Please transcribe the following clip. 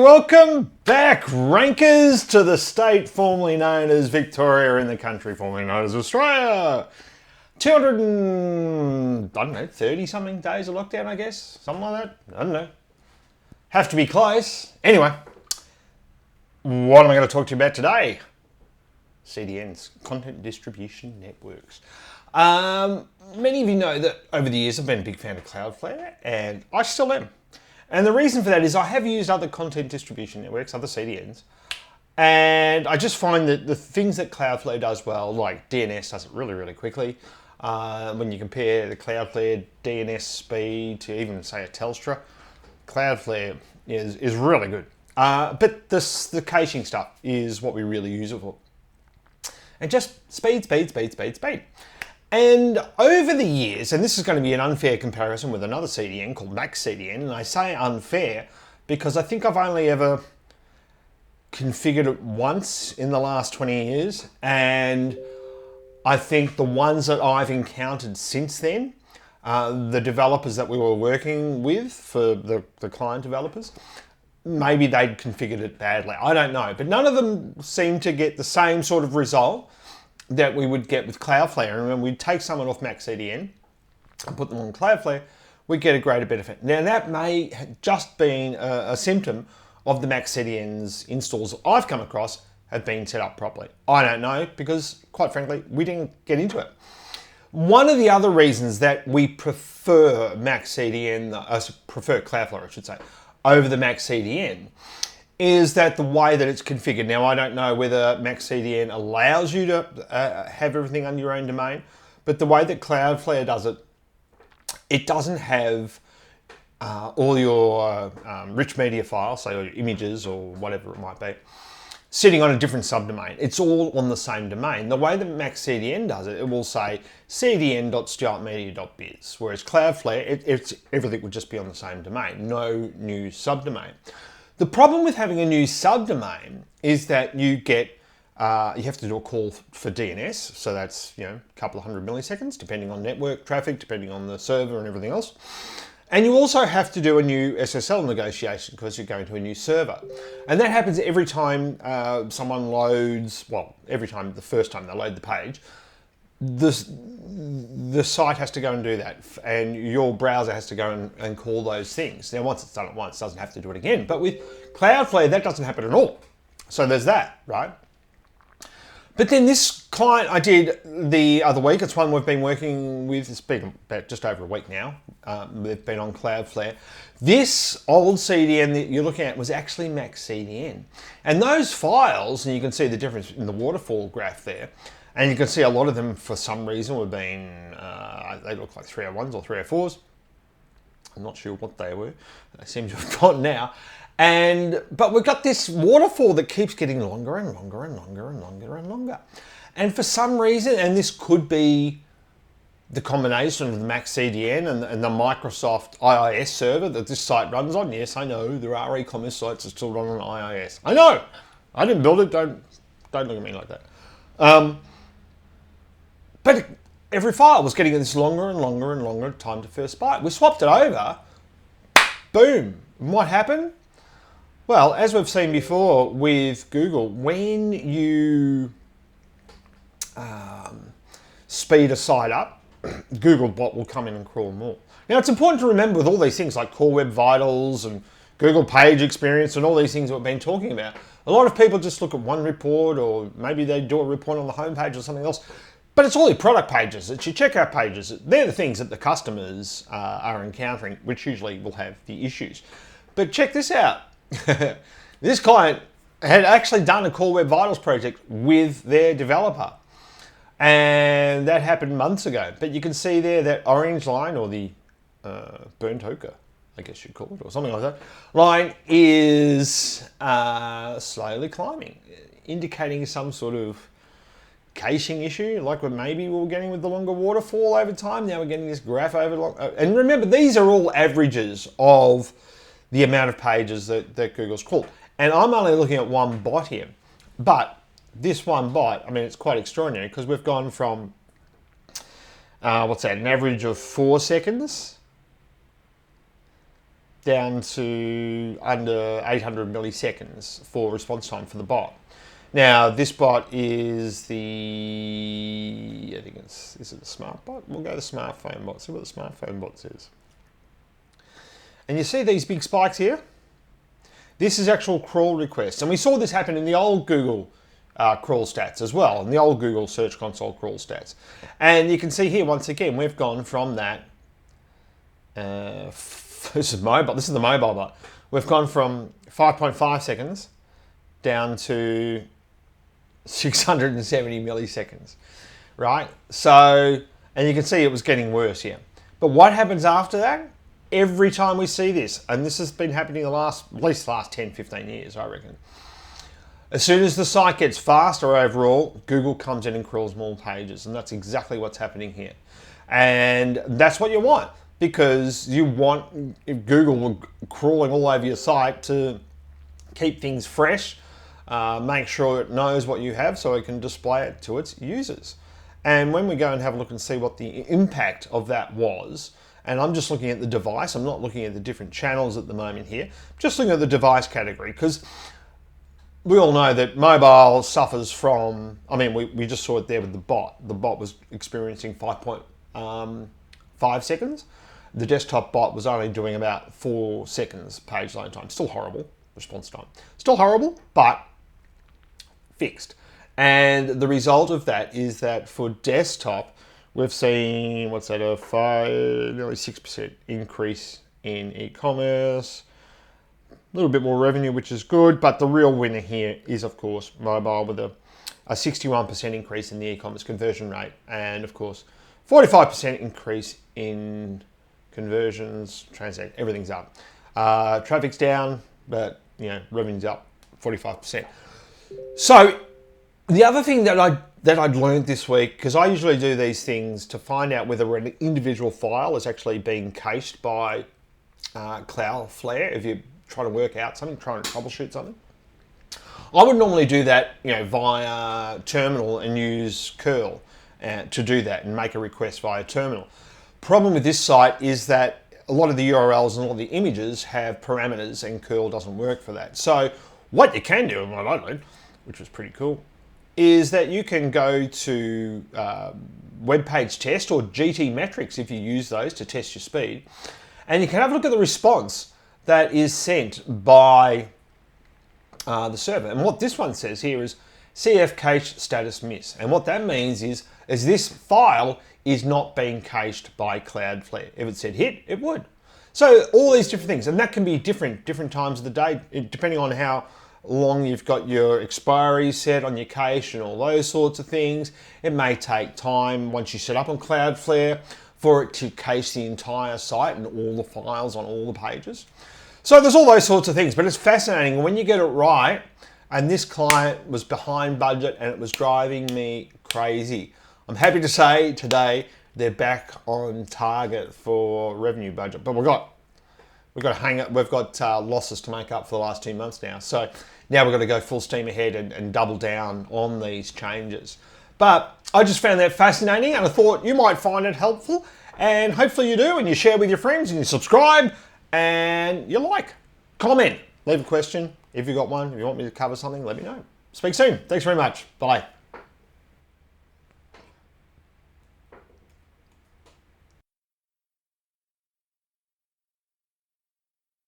welcome back, rankers, to the state formerly known as Victoria and the country formerly known as Australia. 30 something days of lockdown, I guess. Something like that. I don't know. Have to be close. Anyway, what am I going to talk to you about today? CDNs, Content Distribution Networks. Many of you know that over the years I've been a big fan of Cloudflare, and I still am. And the reason for that is I have used other content distribution networks, other CDNs, and I just find that the things that Cloudflare does well, like DNS does it really, really quickly. When you compare the Cloudflare DNS speed to even, say, a Telstra, Cloudflare is really good. But the caching stuff is what we really use it for. And just speed. And over the years, and this is going to be an unfair comparison with another CDN called Max CDN, and I say unfair because I think I've only ever configured it once in the last 20 years, and I think the ones that I've encountered since then, the developers that we were working with for the client developers, maybe they'd configured it badly. I don't know, but none of them seem to get the same sort of result that we would get with Cloudflare. And when we'd take someone off Max CDN and put them on Cloudflare, we'd get a greater benefit. Now that may have just been a symptom of the Max CDN's installs I've come across have been set up properly. I don't know, because quite frankly, we didn't get into it. One of the other reasons that we prefer Max CDN, prefer Cloudflare, I should say, over the Max CDN is that the way that it's configured. Now, I don't know whether Max CDN allows you to have everything under your own domain, but the way that Cloudflare does it, it doesn't have all your rich media files, say your images or whatever it might be, sitting on a different subdomain. It's all on the same domain. The way that Max CDN does it, it will say cdn.stuartmedia.biz, whereas Cloudflare, everything would just be on the same domain, no new subdomain. The problem with having a new subdomain is that you get, you have to do a call for DNS, so that's a couple of hundred milliseconds, depending on network traffic, depending on the server and everything else. And you also have to do a new SSL negotiation because you're going to a new server. And that happens every time someone loads, the first time they load the page, the site has to go and do that, and your browser has to go and call those things. Now, once it's done it once, it doesn't have to do it again. But with Cloudflare, that doesn't happen at all. So there's that, right? But then this client I did the other week, it's one we've been working with, it's been about just over a week now. They've been on Cloudflare. This old CDN that you're looking at was actually Max CDN. And those files, and you can see the difference in the waterfall graph there, and you can see a lot of them, for some reason, were being, they look like 301s or 304s. I'm not sure what they were. They seem to have gone now. But we've got this waterfall that keeps getting longer and longer and longer and longer and longer. And for some reason, and this could be the combination of the Max CDN and the Microsoft IIS server that this site runs on. Yes, I know, there are e-commerce sites that still run on IIS. I know! I didn't build it, don't look at me like that. But every file was getting this longer and longer and longer time to first byte. We swapped it over, boom. And what happened? Well, as we've seen before with Google, when you speed a site up, Googlebot will come in and crawl more. Now, it's important to remember with all these things like Core Web Vitals and Google Page Experience and all these things that we've been talking about, a lot of people just look at one report, or maybe they do a report on the homepage or something else. But it's all your product pages, it's your checkout pages. They're the things that the customers are encountering, which usually will have the issues. But check this out. This client had actually done a Core Web Vitals project with their developer. And that happened months ago. But you can see there that orange line, or the burnt ochre, I guess you'd call it, or something like that, line is slowly climbing, indicating some sort of caching issue, like maybe we were getting with the longer waterfall over time. Now we're getting this graph over long. And remember, these are all averages of the amount of pages that Google's crawled. And I'm only looking at one bot here. But this one bot, I mean, it's quite extraordinary because we've gone from, an average of 4 seconds down to under 800 milliseconds for response time for the bot. Now, this bot is the, I think it's, is it the smart bot? We'll go the smartphone bot, see what the smartphone bot says. And you see these big spikes here? This is actual crawl requests. And we saw this happen in the old Google crawl stats as well, in the old Google Search Console crawl stats. And you can see here, once again, we've gone from that, this is the mobile bot. We've gone from 5.5 seconds down to 670 milliseconds, right? So, and you can see it was getting worse here. But what happens after that? Every time we see this, and this has been happening at least the last 10, 15 years, I reckon. As soon as the site gets faster overall, Google comes in and crawls more pages, and that's exactly what's happening here. And that's what you want, because you want Google crawling all over your site to keep things fresh, make sure it knows what you have so it can display it to its users. And when we go and have a look and see what the impact of that was, and I'm just looking at the device, I'm not looking at the different channels at the moment here, just looking at the device category, because we all know that mobile suffers from, I mean, we just saw it there with the bot. The bot was experiencing 5.5 seconds. The desktop bot was only doing about 4 seconds page load time. Still horrible, response time. Still horrible, but fixed. And the result of that is that for desktop, we've seen, what's that, nearly 6% increase in e-commerce, a little bit more revenue, which is good, but the real winner here is, of course, mobile with a 61% increase in the e-commerce conversion rate, and of course, 45% increase in conversions, transact, everything's up. Traffic's down, but revenue's up 45%. So the other thing that I'd learned this week, because I usually do these things to find out whether an individual file is actually being cached by Cloudflare, if you're trying to work out something, trying to troubleshoot something. I would normally do that via terminal and use curl to do that and make a request via terminal. Problem with this site is that a lot of the URLs and all the images have parameters, and curl doesn't work for that. So what you can do, and what I learned, which was pretty cool, is that you can go to web page test or GT metrics if you use those to test your speed, and you can have a look at the response that is sent by the server. And what this one says here is CF cache status miss. And what that means is this file is not being cached by Cloudflare. If it said hit, it would. So all these different things, and that can be different times of the day, depending on how long you've got your expiry set on your cache and all those sorts of things. It may take time once you set up on Cloudflare for it to cache the entire site and all the files on all the pages. So there's all those sorts of things, but it's fascinating when you get it right. And this client was behind budget and it was driving me crazy. I'm happy to say today they're back on target for revenue budget, but we've got losses to make up for the last 2 months now. So now we've got to go full steam ahead and double down on these changes. But I just found that fascinating, and I thought you might find it helpful, and hopefully you do, and you share with your friends, and you subscribe, and you like, comment, leave a question if you got one. If you want me to cover something, let me know. Speak soon. Thanks very much. Bye.